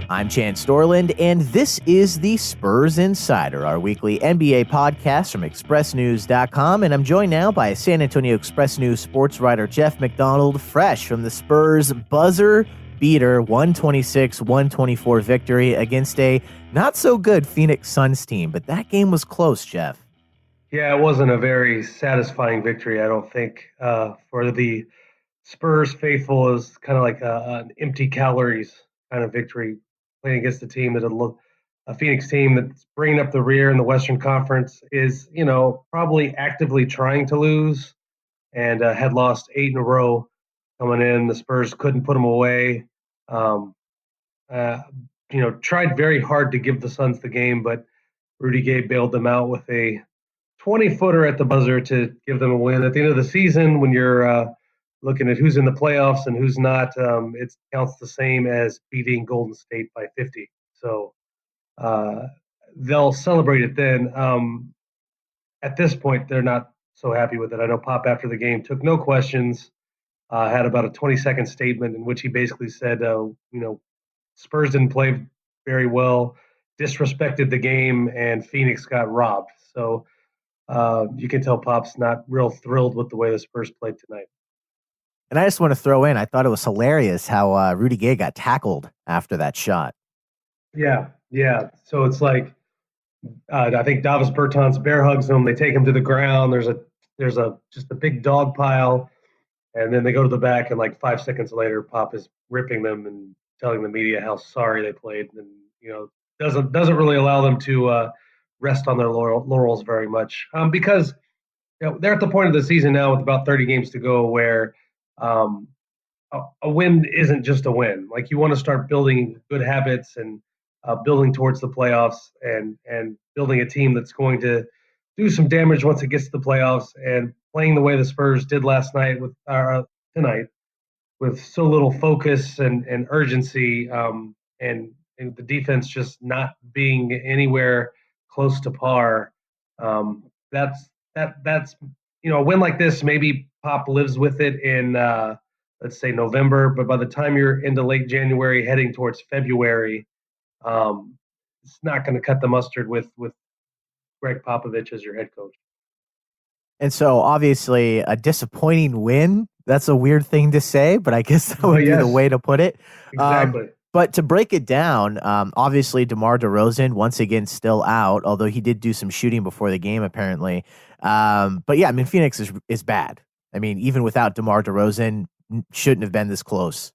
I'm Chance Dorland, and this is the Spurs Insider, our weekly NBA podcast from ExpressNews.com. And I'm joined now by San Antonio Express News sports writer Jeff McDonald, fresh from the Spurs buzzer beater 126-124 victory against a not-so-good Phoenix Suns team. But that game was close, Jeff. Yeah, it wasn't a very satisfying victory, I don't think, for the Spurs faithful. Is kind of like an empty calories kind of victory, playing against a team a Phoenix team that's bringing up the rear in the Western Conference is, probably actively trying to lose and had lost 8 in a row coming in. The Spurs couldn't put them away. Um, Tried very hard to give the Suns the game, but Rudy Gay bailed them out with a 20-footer at the buzzer to give them a win. At the end of the season, when you're looking at who's in the playoffs and who's not, it counts the same as beating Golden State by 50. So they'll celebrate it then. At this point, they're not so happy with it. I know Pop, after the game, took no questions, had about a 20-second statement in which he basically said, Spurs didn't play very well, disrespected the game, and Phoenix got robbed. So you can tell Pop's not real thrilled with the way the Spurs played tonight. And I just want to throw in, I thought it was hilarious how Rudy Gay got tackled after that shot. Yeah. So it's like, I think Davis Bertans bear hugs him. They take him to the ground. There's just a big dog pile, and then they go to the back, and like 5 seconds later, Pop is ripping them and telling the media how sorry they played, and doesn't really allow them to rest on their laurels very much, because they're at the point of the season now with about 30 games to go where a win isn't just a win. Like, you want to start building good habits and building towards the playoffs and building a team that's going to do some damage once it gets to the playoffs, and playing the way the Spurs did last night tonight with so little focus and urgency, and the defense just not being anywhere close to par. That's a win like this. Maybe Pop lives with it in let's say November, but by the time you're into late January, heading towards February, it's not going to cut the mustard with Greg Popovich as your head coach. And so, obviously, a disappointing win. That's a weird thing to say, but I guess that would be the way to put it. Exactly. But to break it down, obviously, DeMar DeRozan, once again, still out, although he did do some shooting before the game, apparently. But yeah, I mean, Phoenix is bad. I mean, even without DeMar DeRozan, shouldn't have been this close.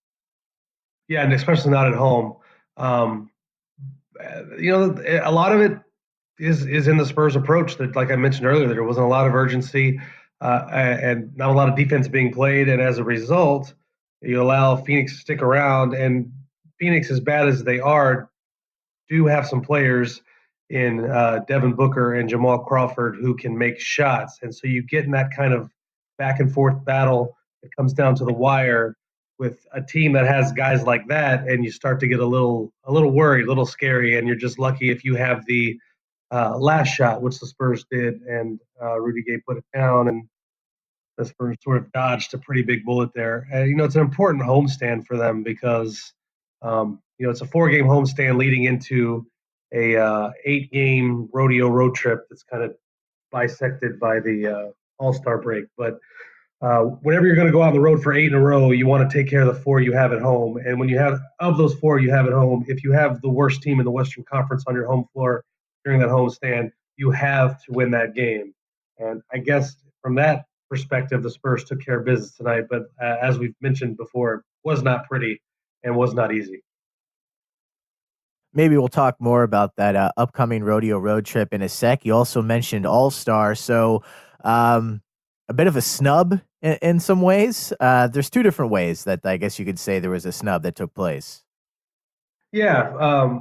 Yeah, and especially not at home. A lot of it is in the Spurs approach that, like I mentioned earlier, there wasn't a lot of urgency and not a lot of defense being played. And as a result, you allow Phoenix to stick around. And Phoenix, as bad as they are, do have some players in Devin Booker and Jamal Crawford who can make shots. And so you get in that kind of back and forth battle. It comes down to the wire with a team that has guys like that, and you start to get a little worried, a little scary, and you're just lucky if you have the last shot, which the Spurs did, and Rudy Gay put it down, and the Spurs sort of dodged a pretty big bullet there. And, it's an important homestand for them because, it's a 4-game homestand leading into a 8-game rodeo road trip that's kind of bisected by the All-Star break. But whenever you're going to go out on the road for 8 in a row, you want to take care of the 4 you have at home. And when you have, of those 4 you have at home, if you have the worst team in the Western Conference on your home floor during that homestand, you have to win that game. And I guess from that perspective, the Spurs took care of business tonight. But as we've mentioned before, it was not pretty and was not easy. Maybe we'll talk more about that upcoming rodeo road trip in a sec. You also mentioned All-Star. So a bit of a snub in some ways. There's 2 different ways that I guess you could say there was a snub that took place. Yeah.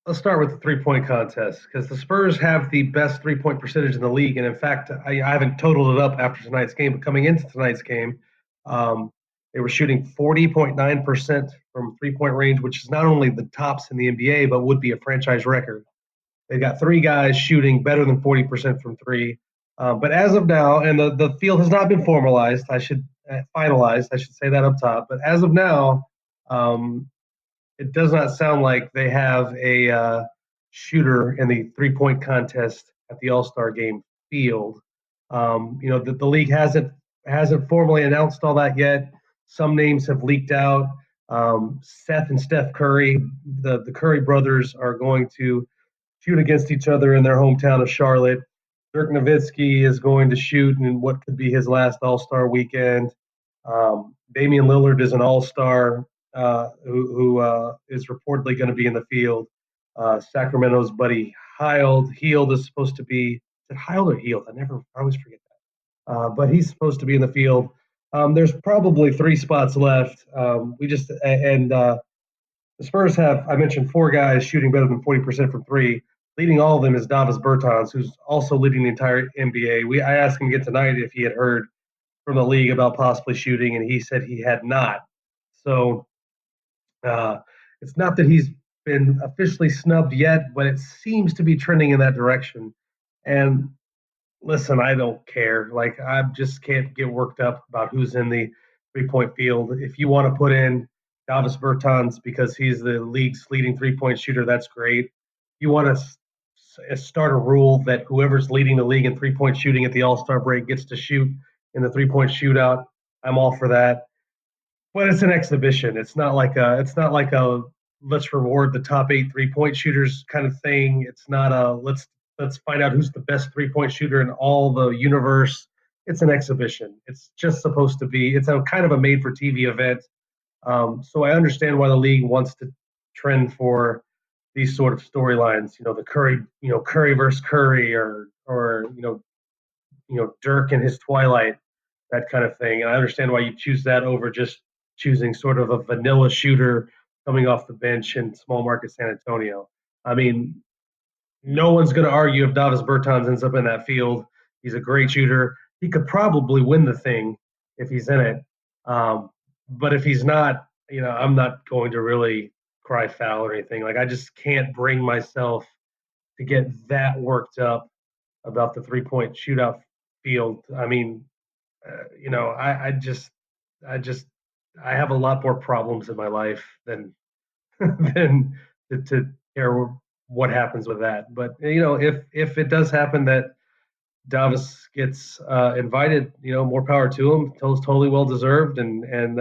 Let's start with the 3-point contest, because the Spurs have the best 3-point percentage in the league. And in fact, I haven't totaled it up after tonight's game, but coming into tonight's game, they were shooting 40.9% from 3-point range, which is not only the tops in the NBA, but would be a franchise record. They've got 3 guys shooting better than 40% from 3. But as of now, and the field has not been finalized, I should say that up top. But as of now, it does not sound like they have a shooter in the 3-point contest at the All-Star game field. The league hasn't formally announced all that yet. Some names have leaked out. Seth and Steph Curry, the Curry brothers, are going to shoot against each other in their hometown of Charlotte. Dirk Nowitzki is going to shoot in what could be his last All-Star weekend. Damian Lillard is an All-Star who is reportedly going to be in the field. Sacramento's Buddy Hield is supposed to be. Is it Hield or Hield? I always forget that. But he's supposed to be in the field. There's probably 3 spots left. The Spurs have, I mentioned, 4 guys shooting better than 40% from 3. Leading all of them is Davis Bertans, who's also leading the entire NBA. I asked him again tonight if he had heard from the league about possibly shooting, and he said he had not. So it's not that he's been officially snubbed yet, but it seems to be trending in that direction. And listen, I don't care. Like, I just can't get worked up about who's in the 3-point field. If you want to put in Davis Bertans because he's the league's leading 3-point shooter, that's great. You want to start a rule that whoever's leading the league in 3-point shooting at the All-Star break gets to shoot in the 3-point shootout. I'm all for that. But it's an exhibition. It's not like a let's reward the top 8 3-point shooters kind of thing. It's not a let's find out who's the best 3-point shooter in all the universe. It's an exhibition. It's just supposed to be. It's a kind of a made-for-TV event. So I understand why the league wants to trend for these sort of storylines. The Curry versus Curry, or Dirk in his twilight, that kind of thing. And I understand why you choose that over just choosing sort of a vanilla shooter coming off the bench in small market San Antonio. I mean, no one's going to argue if Davis Bertans ends up in that field. He's a great shooter. He could probably win the thing if he's in it. But if he's not, I'm not going to really cry foul or anything. Like, I just can't bring myself to get that worked up about the 3-point shootout field. I mean, I have a lot more problems in my life than than to care what happens with that. But if it does happen that Davis gets invited, more power to him. Totally well deserved, and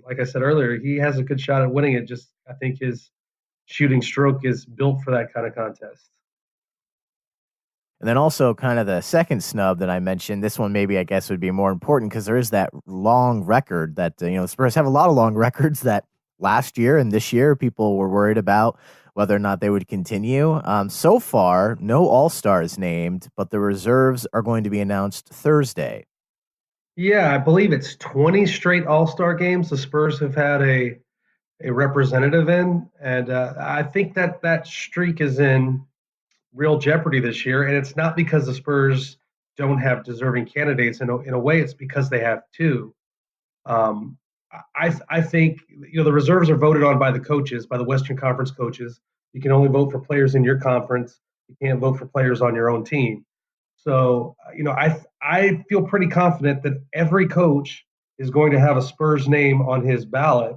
like I said earlier, he has a good shot at winning it. Just, I think his shooting stroke is built for that kind of contest. And then also kind of the second snub that I mentioned, this one maybe I guess would be more important because there is that long record that, the Spurs have a lot of long records that last year and this year people were worried about whether or not they would continue. So far, no All-Stars named, but the reserves are going to be announced Thursday. Yeah, I believe it's 20 straight All-Star games the Spurs have had a representative in. And I think that streak is in real jeopardy this year, and it's not because the Spurs don't have deserving candidates. In a way, it's because they have 2. I think the reserves are voted on by the coaches, by the Western Conference coaches. You can only vote for players in your conference. You can't vote for players on your own team. So I feel pretty confident that every coach is going to have a Spurs name on his ballot.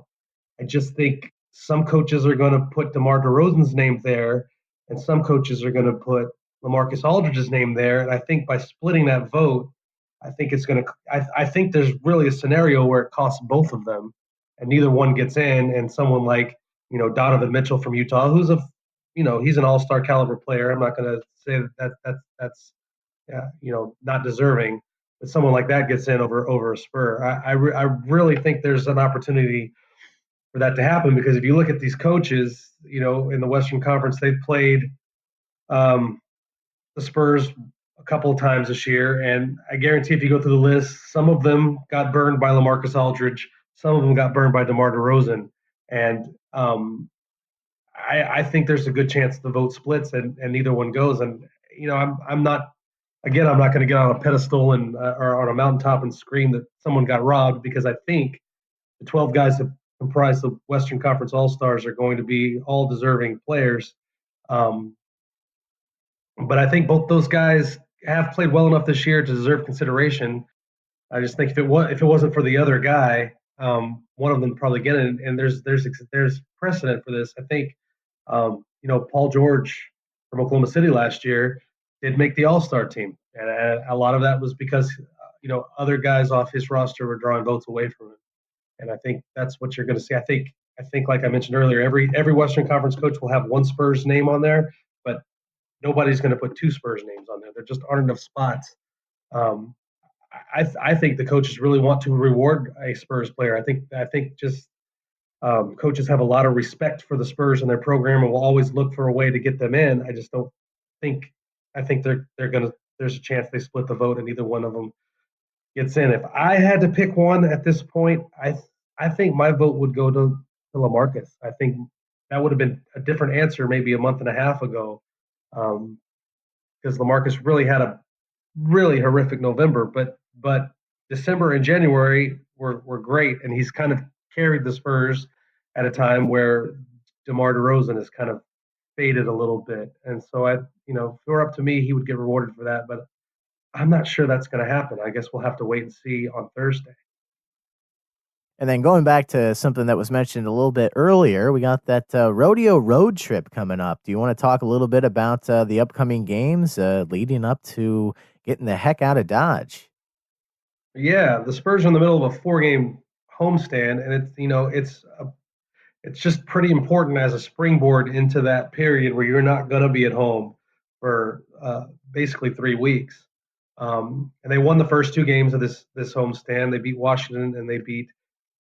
I just think some coaches are going to put DeMar DeRozan's name there, and some coaches are going to put LaMarcus Aldridge's name there. And I think by splitting that vote, I think it's going to. I think there's really a scenario where it costs both of them, and neither one gets in. And someone like Donovan Mitchell from Utah, who's he's an all-star caliber player. I'm not going to say that's not deserving, but someone like that gets in over a Spur. I really think there's an opportunity for that to happen, because if you look at these coaches, in the Western Conference, they've played the Spurs a couple of times this year, and I guarantee if you go through the list, some of them got burned by LaMarcus Aldridge, some of them got burned by DeMar DeRozan, and I think there's a good chance the vote splits and neither one goes. And I'm not going to get on a pedestal and or on a mountaintop and scream that someone got robbed, because I think the 12 guys that comprise the Western Conference All-Stars are going to be all deserving players. But I think both those guys have played well enough this year to deserve consideration. I just think if it wasn't for the other guy, one of them probably get it. And there's precedent for this. I think Paul George from Oklahoma City last year did make the All-Star team, and a lot of that was because other guys off his roster were drawing votes away from him. And I think that's what you're going to see. I think like I mentioned earlier, every Western Conference coach will have one Spurs name on there, but nobody's going to put two Spurs names on there. There just aren't enough spots. Um, I think the coaches really want to reward a Spurs player. I think just coaches have a lot of respect for the Spurs and their program and will always look for a way to get them in. I just don't think. I think they're gonna. There's a chance they split the vote and either one of them gets in. If I had to pick one at this point, I think my vote would go to LaMarcus. I think that would have been a different answer maybe a month and a half ago, because LaMarcus really had a really horrific November, but December and January were great, and he's kind of carried the Spurs at a time where DeMar DeRozan has kind of faded a little bit, and so if it were up to me, he would get rewarded for that, but I'm not sure that's going to happen. I guess we'll have to wait and see on Thursday. And then going back to something that was mentioned a little bit earlier, we got that rodeo road trip coming up. Do you want to talk a little bit about the upcoming games leading up to getting the heck out of Dodge? Yeah, the Spurs are in the middle of a 4-game homestand, and it's just pretty important as a springboard into that period where you're not going to be at home for basically 3 weeks. And they won the first 2 games of this homestand. They beat Washington and they beat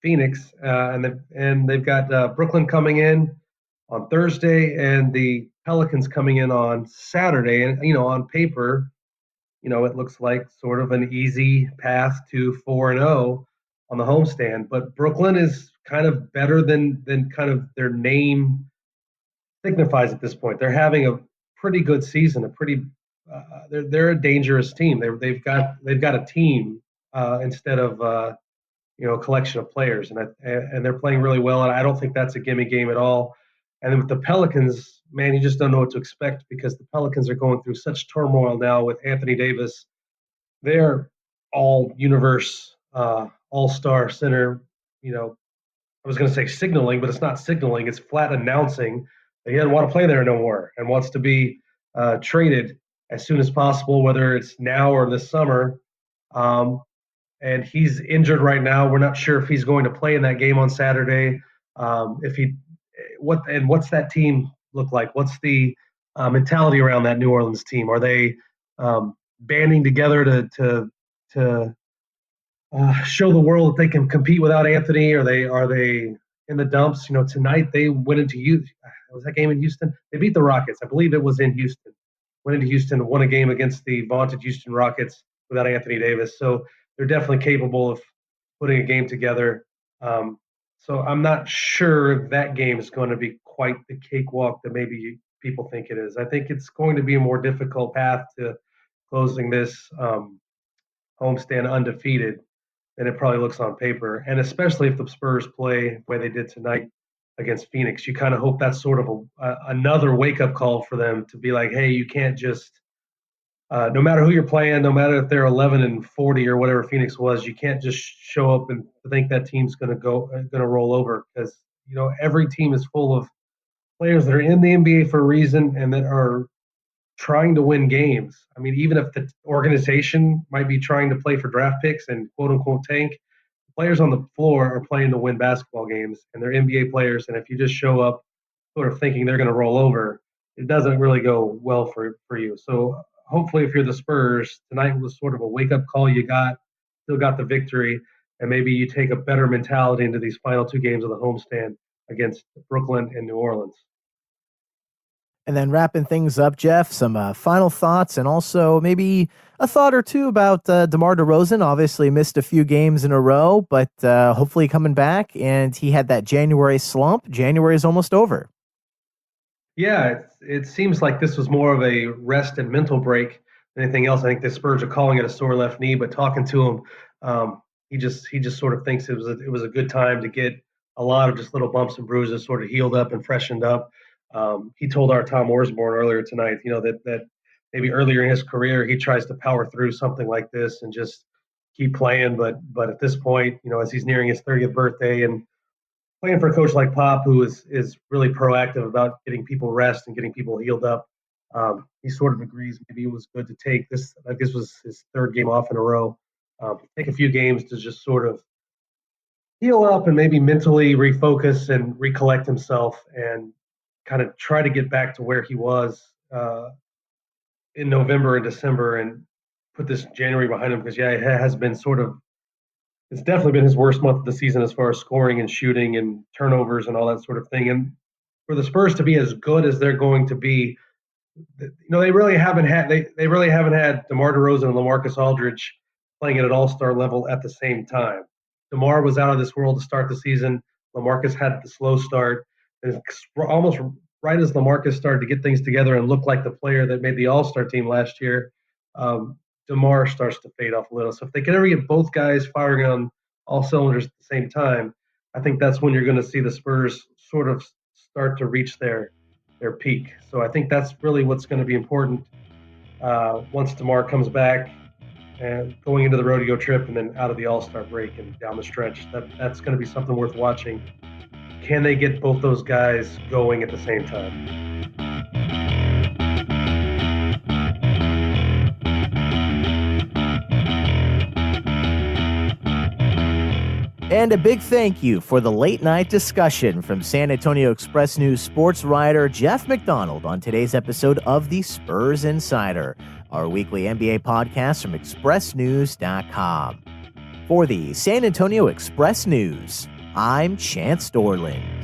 Phoenix, and they've got Brooklyn coming in on Thursday and the Pelicans coming in on Saturday. And on paper, it looks like sort of an easy path to 4-0 on the homestand. But Brooklyn is kind of better than kind of their name signifies at this point. They're having a pretty good season. They're a dangerous team. They've got a team instead of a collection of players, and they're playing really well. And I don't think that's a gimme game at all. And then with the Pelicans, man, you just don't know what to expect because the Pelicans are going through such turmoil now with Anthony Davis. They're all universe, all-star center. I was going to say signaling, but it's not signaling. It's flat announcing that he doesn't want to play there no more and wants to be traded as soon as possible, whether it's now or this summer. And he's injured right now. We're not sure if he's going to play in that game on Saturday. What's that team look like? What's the mentality around that New Orleans team? Are they banding together to show the world that they can compete without Anthony? Are they in the dumps? Tonight they went into Houston. Was that game in Houston? They beat the Rockets. I believe it was in Houston. Went into Houston and won a game against the vaunted Houston Rockets without Anthony Davis. So they're definitely capable of putting a game together. So I'm not sure that game is going to be quite the cakewalk that maybe people think it is. I think it's going to be a more difficult path to closing this homestand undefeated than it probably looks on paper. And especially if the Spurs play the way they did tonight against Phoenix, you kind of hope that's sort of another wake-up call for them to be like, hey, you can't just no matter who you're playing, no matter if they're 11-40 or whatever Phoenix was, you can't just show up and think that team's going to roll over because every team is full of players that are in the NBA for a reason and that are trying to win games. I mean, even if the organization might be trying to play for draft picks and quote unquote tank, players on the floor are playing to win basketball games and they're NBA players. And if you just show up sort of thinking they're going to roll over, it doesn't really go well for you. So hopefully if you're the Spurs, tonight was sort of a wake-up call. You still got the victory, and maybe you take a better mentality into these final 2 games of the homestand against Brooklyn and New Orleans. And then wrapping things up, Jeff, some final thoughts and also maybe a thought or two about DeMar DeRozan. Obviously missed a few games in a row, but hopefully coming back, and he had that January slump. January is almost over. Yeah, it seems like this was more of a rest and mental break than anything else. I think the Spurs are calling it a sore left knee, but talking to him, he just sort of thinks it was a good time to get a lot of just little bumps and bruises sort of healed up and freshened up. He told our Tom Orsborn earlier tonight, that maybe earlier in his career he tries to power through something like this and just keep playing. But at this point, as he's nearing his 30th birthday and playing for a coach like Pop, who is really proactive about getting people rest and getting people healed up, he sort of agrees maybe it was good to take this. I guess was his third game off in a row. Take a few games to just sort of heal up and maybe mentally refocus and recollect himself and kind of try to get back to where he was in November and December and put this January behind him, because it has been it's definitely been his worst month of the season as far as scoring and shooting and turnovers and all that sort of thing. And for the Spurs to be as good as they're going to be, they really haven't had DeMar DeRozan and LaMarcus Aldridge playing at an all-star level at the same time. DeMar was out of this world to start the season. LaMarcus had the slow start. And almost right as LaMarcus started to get things together and look like the player that made the all-star team last year, DeMar starts to fade off a little. So if they can ever get both guys firing on all cylinders at the same time, I think that's when you're going to see the Spurs sort of start to reach their peak. So I think that's really what's going to be important once DeMar comes back and going into the rodeo trip and then out of the All-Star break and down the stretch. That's going to be something worth watching. Can they get both those guys going at the same time? And a big thank you for the late night discussion from San Antonio Express News sports writer Jeff McDonald on today's episode of the Spurs Insider, our weekly NBA podcast from expressnews.com. For the San Antonio Express News, I'm Chance Dorland.